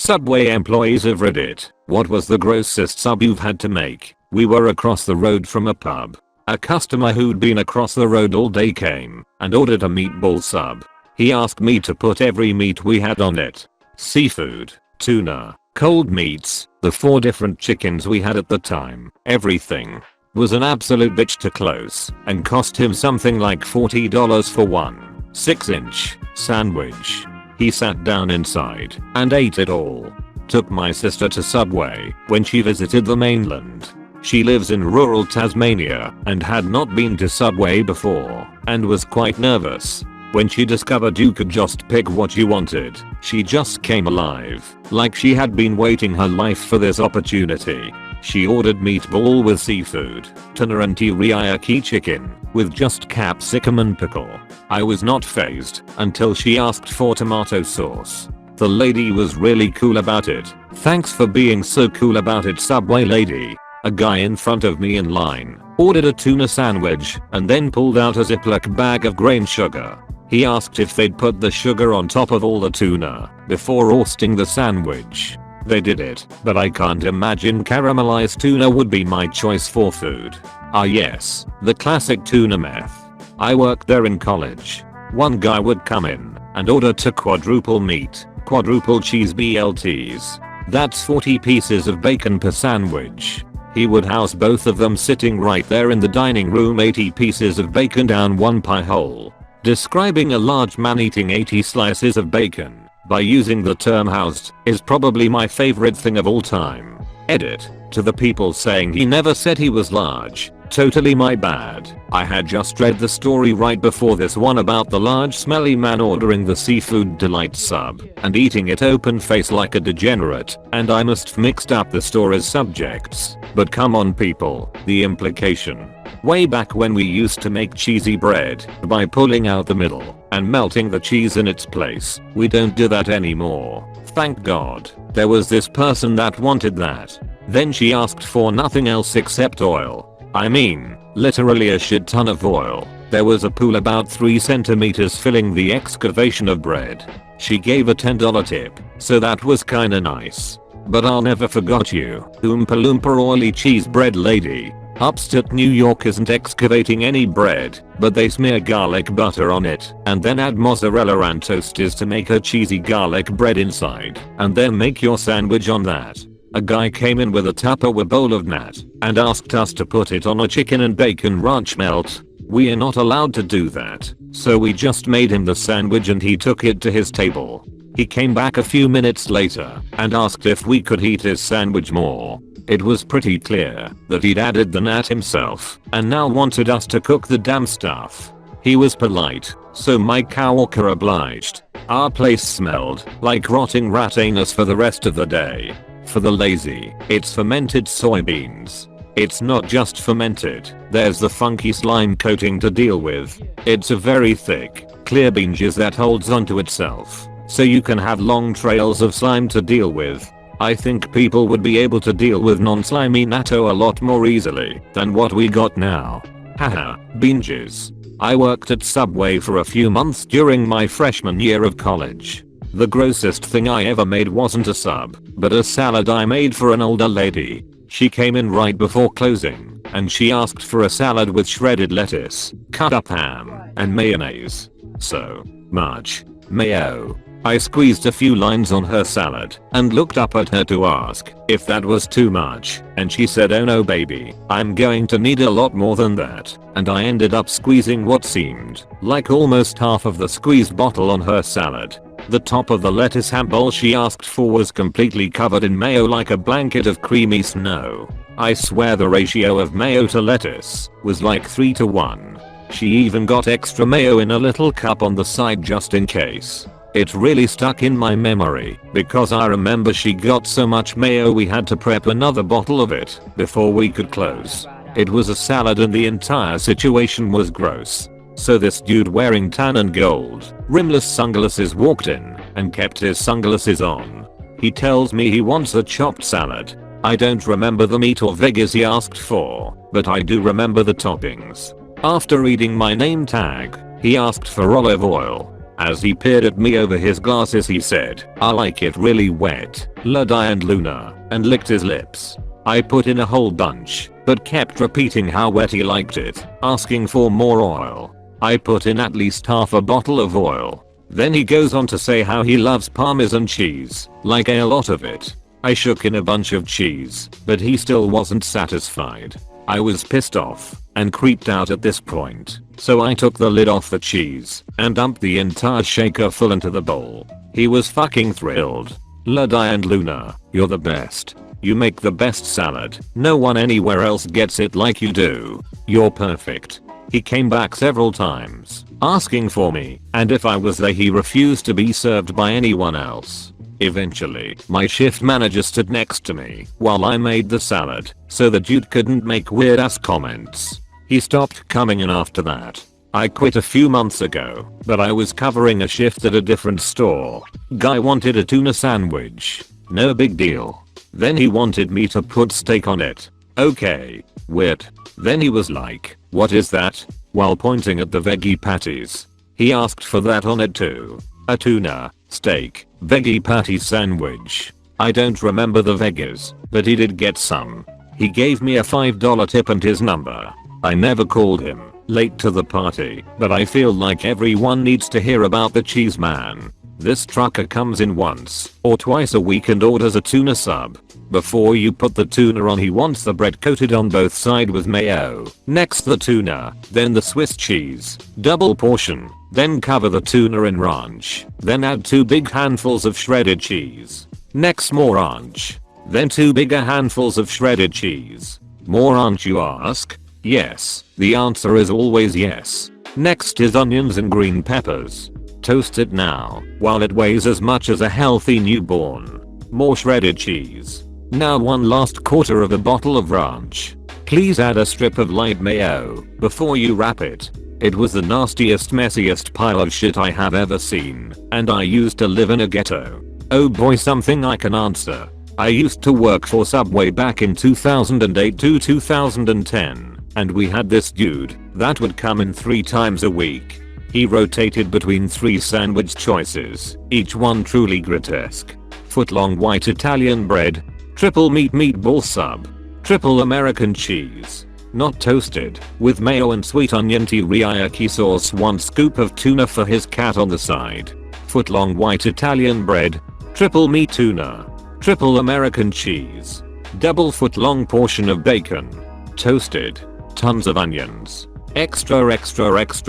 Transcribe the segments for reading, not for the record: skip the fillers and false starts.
Subway employees of Reddit, what was the grossest sub you've had to make? We were across the road from a pub. A customer who'd been across the road all day came and ordered a meatball sub. He asked me to put every meat we had on it. Seafood, tuna, cold meats, the 4 different chickens we had at the time, everything. Was an absolute bitch to close and cost him something like $40 for one 6-inch sandwich. He sat down inside and ate it all. Took my sister to Subway when she visited the mainland. She lives in rural Tasmania and had not been to Subway before and was quite nervous. When she discovered you could just pick what you wanted, she just came alive, like she had been waiting her life for this opportunity. She ordered meatball with seafood, tuna and teriyaki chicken, with just capsicum and pickle. I was not fazed until she asked for tomato sauce. The lady was really cool about it. Thanks for being so cool about it, Subway lady. A guy in front of me in line ordered a tuna sandwich and then pulled out a Ziploc bag of grain sugar. He asked if they'd put the sugar on top of all the tuna before roasting the sandwich. They did it, but I can't imagine caramelized tuna would be my choice for food. Ah yes, the classic tuna meth. I worked there in college. One guy would come in and order 2 quadruple meat, quadruple cheese BLTs. That's 40 pieces of bacon per sandwich. He would house both of them sitting right there in the dining room, 80 pieces of bacon down one pie hole. Describing a large man eating 80 slices of bacon by using the term housed is probably my favorite thing of all time. Edit. To the people saying he never said he was large. Totally my bad. I had just read the story right before this one about the large smelly man ordering the seafood delight sub and eating it open face like a degenerate, and I must have mixed up the story's subjects. But come on people, the implication. Way back when we used to make cheesy bread by pulling out the middle and melting the cheese in its place, we don't do that anymore. Thank God. There was this person that wanted that. Then she asked for nothing else except oil. I mean, literally a shit ton of oil. There was a pool about 3 centimeters filling the excavation of bread. She gave a $10 tip, so that was kinda nice. But I'll never forget you, Oompa Loompa oily cheese bread lady. Upstate New York isn't excavating any bread, but they smear garlic butter on it and then add mozzarella and toasties to make a cheesy garlic bread inside, and then make your sandwich on that. A guy came in with a Tupperware bowl of nat and asked us to put it on a chicken and bacon ranch melt. We are not allowed to do that, so we just made him the sandwich and he took it to his table. He came back a few minutes later and asked if we could heat his sandwich more. It was pretty clear that he'd added the nat himself and now wanted us to cook the damn stuff. He was polite, so my coworker obliged. Our place smelled like rotting rat anus for the rest of the day. For the lazy, it's fermented soybeans. It's not just fermented, there's the funky slime coating to deal with. It's a very thick, clear bean juice that holds onto itself, so you can have long trails of slime to deal with. I think people would be able to deal with non-slimy natto a lot more easily than what we got now. Haha, bean juice. I worked at Subway for a few months during my freshman year of college. The grossest thing I ever made wasn't a sub, but a salad I made for an older lady. She came in right before closing, and she asked for a salad with shredded lettuce, cut up ham, and mayonnaise. So much mayo. I squeezed a few lines on her salad and looked up at her to ask if that was too much, and she said, "Oh no baby, I'm going to need a lot more than that," and I ended up squeezing what seemed like almost half of the squeezed bottle on her salad. The top of the lettuce ham bowl she asked for was completely covered in mayo like a blanket of creamy snow. I swear the ratio of mayo to lettuce was like 3 to 1. She even got extra mayo in a little cup on the side just in case. It really stuck in my memory because I remember she got so much mayo we had to prep another bottle of it before we could close. It was a salad and the entire situation was gross. So this dude wearing tan and gold, rimless sunglasses walked in and kept his sunglasses on. He tells me he wants a chopped salad. I don't remember the meat or veggies he asked for, but I do remember the toppings. After reading my name tag, he asked for olive oil. As he peered at me over his glasses he said, "I like it really wet, Ludie and Luna," and licked his lips. I put in a whole bunch, but kept repeating how wet he liked it, asking for more oil. I put in at least half a bottle of oil. Then he goes on to say how he loves Parmesan cheese, like a lot of it. I shook in a bunch of cheese, but he still wasn't satisfied. I was pissed off and creeped out at this point, so I took the lid off the cheese and dumped the entire shaker full into the bowl. He was fucking thrilled. Ludie and Luna, you're the best. You make the best salad. No one anywhere else gets it like you do. You're perfect. He came back several times, asking for me, and if I was there he refused to be served by anyone else. Eventually, my shift manager stood next to me while I made the salad, so the dude couldn't make weird ass comments. He stopped coming in after that. I quit a few months ago, but I was covering a shift at a different store. Guy wanted a tuna sandwich. No big deal. Then he wanted me to put steak on it. Okay. Weird. Then he was like, "What is that?" while pointing at the veggie patties. He asked for that on it too. A tuna, steak, veggie patty sandwich. I don't remember the veggies, but he did get some. He gave me a $5 tip and his number. I never called him. Late to the party, but I feel like everyone needs to hear about the cheese man. This trucker comes in once or twice a week and orders a tuna sub. Before you put the tuna on he wants the bread coated on both sides with mayo. Next the tuna, then the Swiss cheese. Double portion. Then cover the tuna in ranch. Then add 2 big handfuls of shredded cheese. Next more ranch. Then 2 bigger handfuls of shredded cheese. More ranch you ask? Yes. The answer is always yes. Next is onions and green peppers. Toast it now, while it weighs as much as a healthy newborn. More shredded cheese. Now 1 last quarter of a bottle of ranch. Please add a strip of light mayo before you wrap it. It was the nastiest, messiest pile of shit I have ever seen, and I used to live in a ghetto. Oh boy, something I can answer. I used to work for Subway back in 2008 to 2010, and we had this dude that would come in 3 times a week. He rotated between 3 sandwich choices, each one truly grotesque. Foot-long white Italian bread, triple meat meatball sub, triple American cheese, not toasted, with mayo and sweet onion teriyaki sauce, 1 scoop of tuna for his cat on the side. Foot-long white Italian bread, triple meat tuna, triple American cheese, double foot-long portion of bacon, toasted, tons of onions. Extra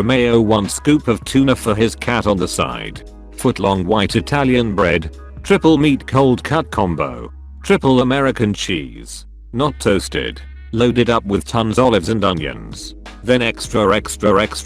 mayo, 1 scoop of tuna for his cat on the side. Foot-long white Italian bread, triple meat cold cut combo, triple American cheese, not toasted, loaded up with tons olives and onions. Then extra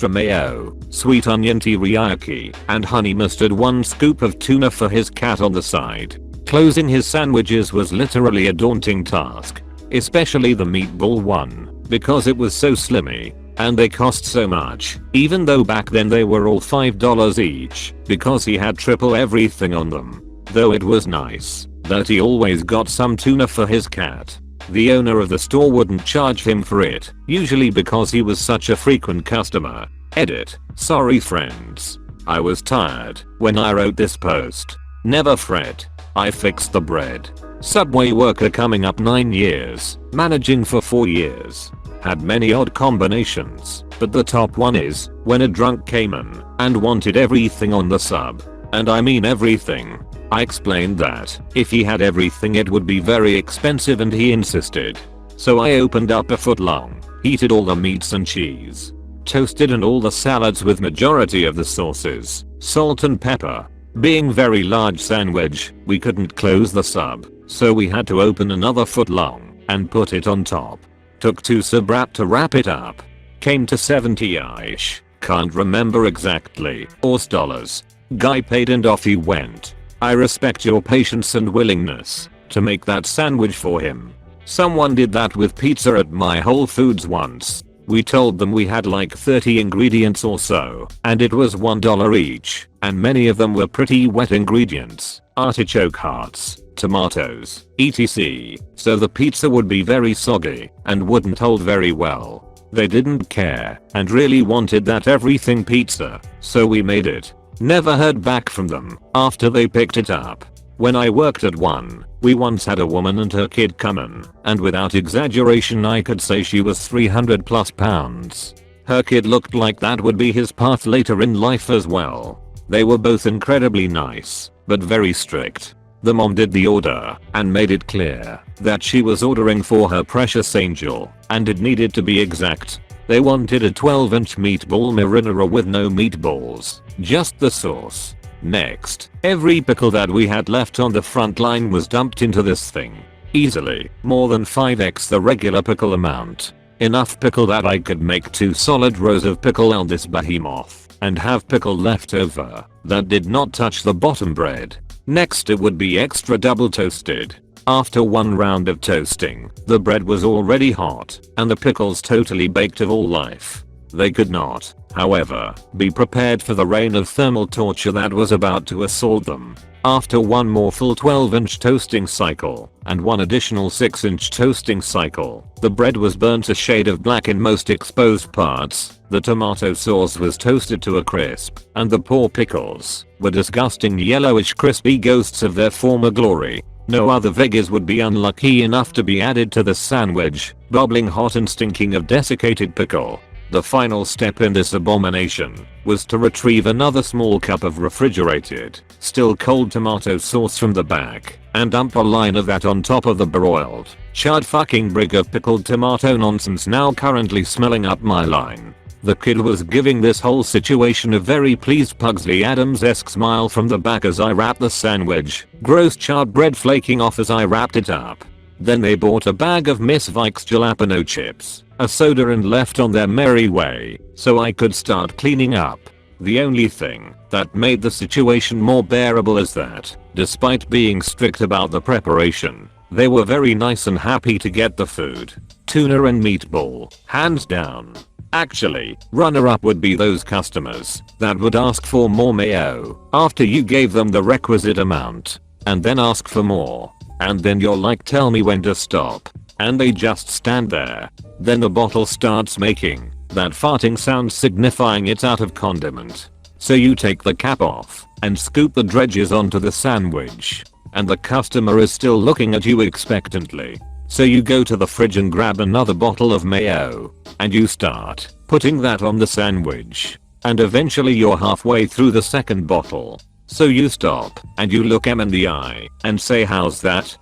mayo, sweet onion teriyaki, and honey mustard, 1 scoop of tuna for his cat on the side. Closing his sandwiches was literally a daunting task, especially the meatball one, because it was so slimmy. And they cost so much, even though back then they were all $5 each, because he had triple everything on them. Though it was nice that he always got some tuna for his cat. The owner of the store wouldn't charge him for it, usually because he was such a frequent customer. Edit. Sorry friends. I was tired when I wrote this post. Never fret. I fixed the bread. Subway worker coming up 9 years, managing for 4 years. Had many odd combinations, but the top one is when a drunk came in and wanted everything on the sub. And I mean everything. I explained that if he had everything it would be very expensive and he insisted. So I opened up a foot-long, heated all the meats and cheese, toasted and all the salads with majority of the sauces, salt and pepper. Being very large sandwich, we couldn't close the sub, so we had to open another foot-long and put it on top. Took 2 sub wrap to wrap it up. Came to 70-ish. Can't remember exactly. Or dollars. Guy paid and off he went. I respect your patience and willingness to make that sandwich for him. Someone did that with pizza at my Whole Foods once. We told them we had like 30 ingredients or so, and it was $1 each, and many of them were pretty wet ingredients. Artichoke hearts, tomatoes, etc. So the pizza would be very soggy and wouldn't hold very well. They didn't care and really wanted that everything pizza, so we made it. Never heard back from them after they picked it up. When I worked at one, we once had a woman and her kid come in, and without exaggeration I could say she was 300 plus pounds. Her kid looked like that would be his path later in life as well. They were both incredibly nice, but very strict. The mom did the order and made it clear that she was ordering for her precious angel, and it needed to be exact. They wanted a 12-inch meatball marinara with no meatballs, just the sauce. Next, every pickle that we had left on the front line was dumped into this thing. Easily, more than 5x the regular pickle amount. Enough pickle that I could make 2 solid rows of pickle on this behemoth, and have pickle left over that did not touch the bottom bread. Next it would be extra double toasted. After one round of toasting, the bread was already hot, and the pickles totally baked of all life. They could not, however, be prepared for the reign of thermal torture that was about to assault them. After one more full 12-inch toasting cycle, and one additional 6-inch toasting cycle, the bread was burnt a shade of black in most exposed parts, the tomato sauce was toasted to a crisp, and the poor pickles were disgusting yellowish crispy ghosts of their former glory. No other veggies would be unlucky enough to be added to the sandwich, bubbling hot and stinking of desiccated pickle. The final step in this abomination was to retrieve another small cup of refrigerated, still cold tomato sauce from the back and dump a line of that on top of the broiled, charred fucking brig of pickled tomato nonsense now currently smelling up my line. The kid was giving this whole situation a very pleased Pugsley Adams-esque smile from the back as I wrapped the sandwich, gross charred bread flaking off as I wrapped it up. Then they bought a bag of Miss Vikes jalapeno chips, a soda and left on their merry way, so I could start cleaning up. The only thing that made the situation more bearable is that, despite being strict about the preparation, they were very nice and happy to get the food. Tuna and meatball, hands down. Actually, runner-up would be those customers that would ask for more mayo after you gave them the requisite amount, and then ask for more. And then you're like, tell me when to stop. And they just stand there. Then the bottle starts making that farting sound signifying it's out of condiment. So you take the cap off and scoop the dredges onto the sandwich. And the customer is still looking at you expectantly. So you go to the fridge and grab another bottle of mayo. And you start putting that on the sandwich. And eventually you're halfway through the second bottle. So you stop and you look them in the eye and say, how's that?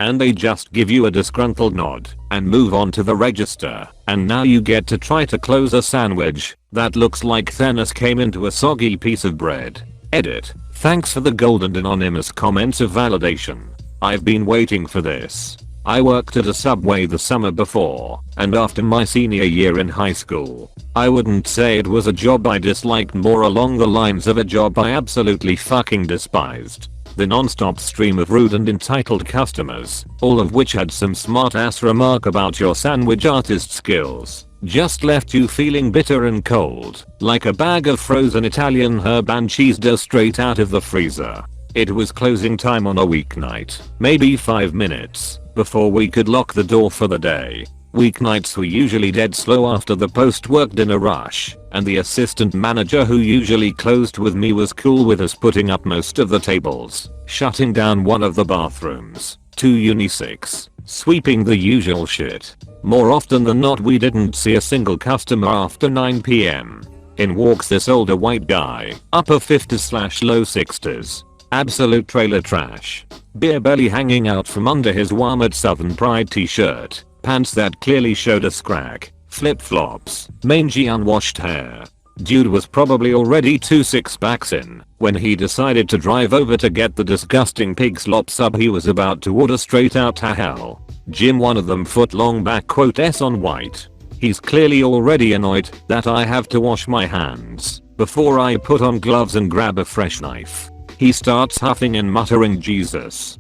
And they just give you a disgruntled nod and move on to the register, and now you get to try to close a sandwich that looks like Thanos came into a soggy piece of bread. Edit. Thanks for the golden anonymous comments of validation. I've been waiting for this. I worked at a Subway the summer before, and after my senior year in high school, I wouldn't say it was a job I disliked, more along the lines of a job I absolutely fucking despised. The non-stop stream of rude and entitled customers, all of which had some smart ass remark about your sandwich artist skills, just left you feeling bitter and cold, like a bag of frozen Italian herb and cheese dough straight out of the freezer. It was closing time on a weeknight, maybe 5 minutes before we could lock the door for the day. Weeknights were usually dead slow after the post-work dinner rush, and the assistant manager who usually closed with me was cool with us putting up most of the tables, shutting down one of the bathrooms, 2 unisex, sweeping the usual shit. More often than not we didn't see a single customer after 9 PM. In walks this older white guy, upper 50s/low 60s. Absolute trailer trash. Beer belly hanging out from under his Walmart Southern Pride t-shirt, pants that clearly showed a scrag, flip-flops, mangy unwashed hair. Dude was probably already 2 6-packs in when he decided to drive over to get the disgusting pig slop sub he was about to order straight out to hell. Jim, one of them foot-long back quote S on white. He's clearly already annoyed that I have to wash my hands before I put on gloves and grab a fresh knife. He starts huffing and muttering Jesus.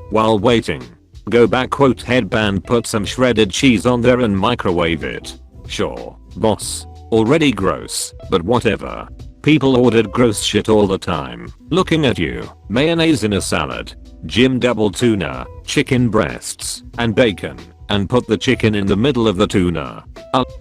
While waiting, go back quote headband, put some shredded cheese on there and microwave it. Sure, boss. Already gross, but whatever. People ordered gross shit all the time. Looking at you. Mayonnaise in a salad. Jim double tuna, chicken breasts, and bacon, and put the chicken in the middle of the tuna.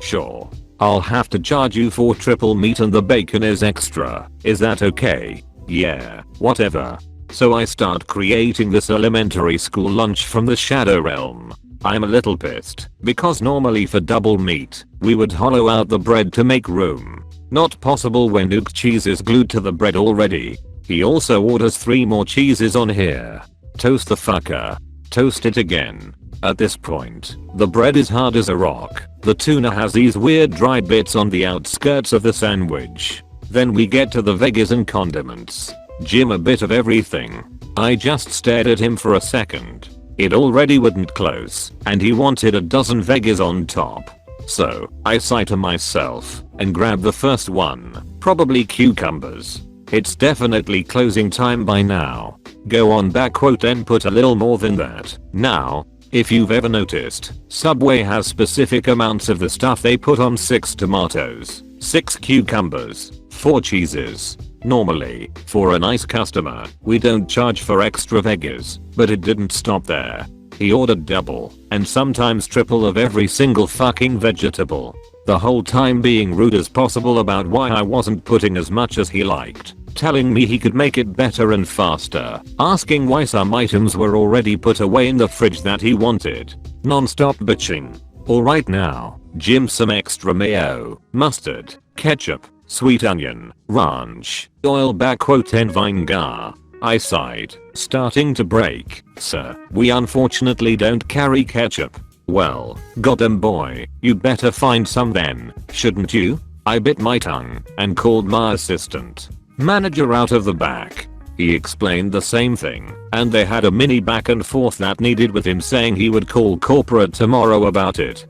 Sure. I'll have to charge you for triple meat and the bacon is extra. Is that okay? Yeah, whatever. So I start creating this elementary school lunch from the Shadow Realm. I'm a little pissed, because normally for double meat, we would hollow out the bread to make room. Not possible when nuke cheese is glued to the bread already. He also orders 3 more cheeses on here. Toast the fucker. Toast it again. At this point, the bread is hard as a rock. The tuna has these weird dry bits on the outskirts of the sandwich. Then we get to the veggies and condiments. Jim a bit of everything. I just stared at him for a second. It already wouldn't close, and he wanted a dozen veggies on top. So, I sigh to myself, and grab the first one, probably cucumbers. It's definitely closing time by now. Go on back quote and put a little more than that. Now, if you've ever noticed, Subway has specific amounts of the stuff they put on 6 tomatoes, 6 cucumbers, 4 cheeses. Normally, for a nice customer, we don't charge for extra veggies, but it didn't stop there. He ordered double, and sometimes triple of every single fucking vegetable. The whole time being rude as possible about why I wasn't putting as much as he liked. Telling me he could make it better and faster. Asking why some items were already put away in the fridge that he wanted. Non-stop bitching. Alright now, Jim, some extra mayo, mustard, ketchup, sweet onion, ranch, oil back quote and vinegar. I sighed, starting to break. Sir, we unfortunately don't carry ketchup. Well, goddamn boy, you better find some then, shouldn't you? I bit my tongue and called my assistant manager out of the back. He explained the same thing, and they had a mini back and forth that needed with him saying he would call corporate tomorrow about it.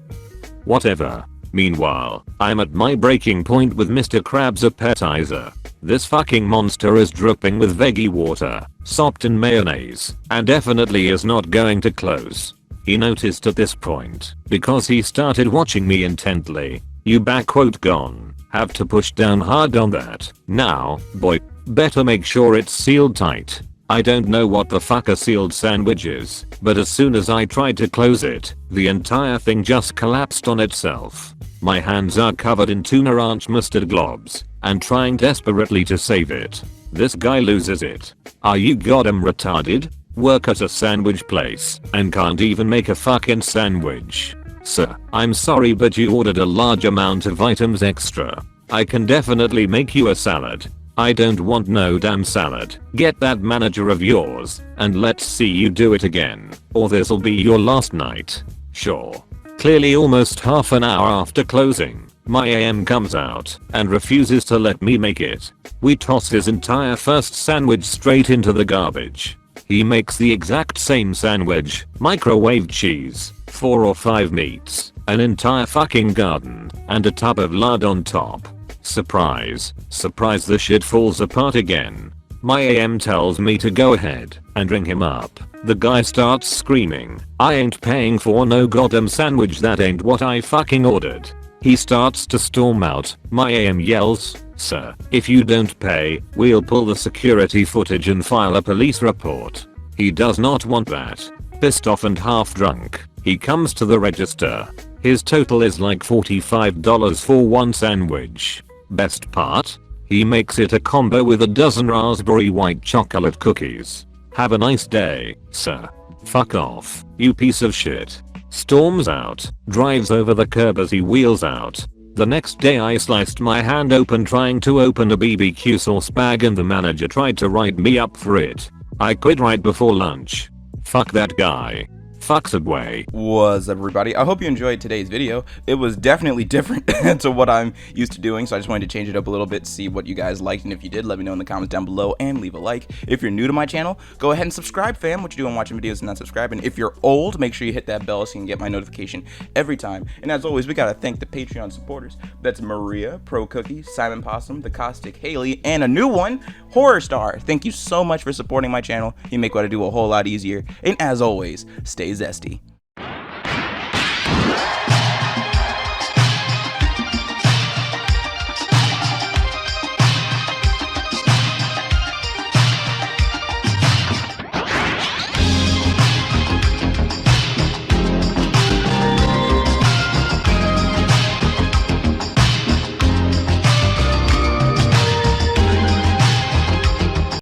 Whatever. Meanwhile, I'm at my breaking point with Mr. Krabs appetizer. This fucking monster is dripping with veggie water, sopped in mayonnaise, and definitely is not going to close. He noticed at this point, because he started watching me intently. You back quote gone. Have to push down hard on that. Now, boy, better make sure it's sealed tight. I don't know what the fuck a sealed sandwich is, but as soon as I tried to close it, the entire thing just collapsed on itself. My hands are covered in tuna ranch mustard globs, and trying desperately to save it. This guy loses it. Are you goddamn retarded? Work at a sandwich place and can't even make a fucking sandwich. Sir, I'm sorry but you ordered a large amount of items extra. I can definitely make you a salad. I don't want no damn salad. Get that manager of yours, and let's see you do it again, or this'll be your last night. Sure. Clearly almost half an hour after closing, my AM comes out and refuses to let me make it. We toss his entire first sandwich straight into the garbage. He makes the exact same sandwich, microwave cheese, 4 or 5 meats, an entire fucking garden, and a tub of lard on top. Surprise, surprise, the shit falls apart again. My AM tells me to go ahead and ring him up. The guy starts screaming, I ain't paying for no goddamn sandwich, that ain't what I fucking ordered. He starts to storm out. My AM yells, sir, if you don't pay, we'll pull the security footage and file a police report. He does not want that. Pissed off and half drunk, he comes to the register. His total is like $45 for one sandwich. Best part? He makes it a combo with a dozen raspberry white chocolate cookies. Have a nice day, sir. Fuck off, you piece of shit. Storms out, drives over the curb as he wheels out. The next day I sliced my hand open trying to open a BBQ sauce bag and the manager tried to write me up for it. I quit right before lunch. Fuck that guy. Fuck Subway. What's up, everybody? I hope you enjoyed today's video. It was definitely different to what I'm used to doing, so I just wanted to change it up a little bit, see what you guys liked, and if you did, let me know in the comments down below and leave a like. If you're new to my channel, go ahead and subscribe, fam. What you doing watching videos and not subscribing? If you're old, make sure you hit that bell so you can get my notification every time. And as always, we gotta thank the Patreon supporters. That's Maria, Pro Cookie, Simon Possum, The Caustic Haley, and a new one, Horror Star. Thank you so much for supporting my channel. You make what I do a whole lot easier. And as always, stay zesty.